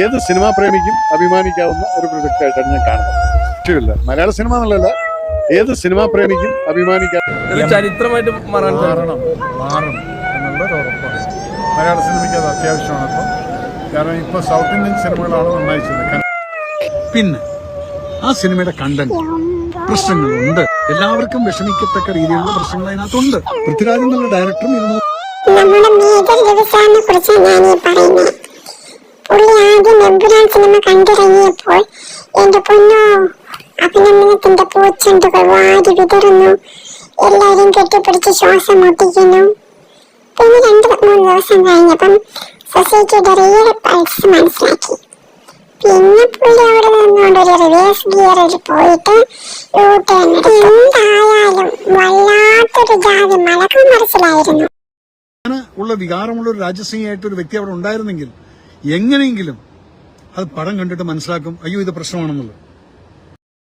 ഏത് സിനിമാ പ്രേമിക്കും അഭിമാനിക്കാവുന്ന ഒരു പ്രൊജക്റ്റായിട്ടാണ് ഞാൻ കാണുന്നത്. ഇല്ല മലയാള സിനിമ എന്നുള്ളതല്ല, ഏത് സിനിമാ പ്രേമിക്കും അഭിമാനിക്കാൻ ചരിത്രമായിട്ട് മാറണം എന്നുള്ളൊരു ഉറപ്പാണ്. മലയാള സിനിമയ്ക്ക് അത് അത്യാവശ്യമാണ്. അപ്പം കാരണം ഇപ്പോൾ സൗത്ത് ഇന്ത്യൻ സിനിമകളാണ് നന്നായി ചെയ്യുന്നത്. പിന്നെ ആ സിനിമയുടെ കണ്ടന്റ് പ്രശ്നങ്ങളുണ്ട്, എല്ലാവർക്കും വിഷമിക്കത്തക്ക രീതിയിലുള്ള പ്രശ്നങ്ങൾ അതിനകത്തുണ്ട്. പൃഥ്വിരാജ് എന്നുള്ള ഡയറക്ടറും ഇരുന്നു. നമ്മുടെ മേജർ രവിസാറിനെ കുറിച്ചാണ് ഞാൻ ഈ പറയുന്നത്. പുള്ളി ആദ്യം എമ്പുരാൻ സിനിമ കണ്ടിറങ്ങിയപ്പോൾ എന്റെ പൊന്നോ, അഭിനന്ദനത്തിന്റെ പൂച്ചെണ്ടുകൾ വാരി വിതറുന്നു, എല്ലാരും കെട്ടിപ്പിടിച്ച് ശ്വാസം മുട്ടിക്കുന്നു. പിന്നെ 2-3 ദിവസം കഴിഞ്ഞപ്പം സൊസൈറ്റിയുടെ റിയൽ പൾസ് മനസ്സിലാക്കി. പിന്നെ പുള്ളി അവിടെ നിന്നുകൊണ്ട് ഒരു റിവേഴ്സ് ഗിയറിൽ പോയിട്ട് എന്തായാലും വല്ലാത്തൊരു ജാതി മലക്കം മറിച്ചിലായിരുന്നു. ഉള്ള വികാരമുള്ള ഒരു രാജസിംഹയായിട്ട് ഒരു വ്യക്തി അവിടെ ഉണ്ടായിരുന്നെങ്കിൽ എങ്ങനെയെങ്കിലും അത് പടം കണ്ടിട്ട് മനസ്സിലാക്കും, അയ്യോ ഇത് പ്രശ്നമാണെന്നുള്ളത്.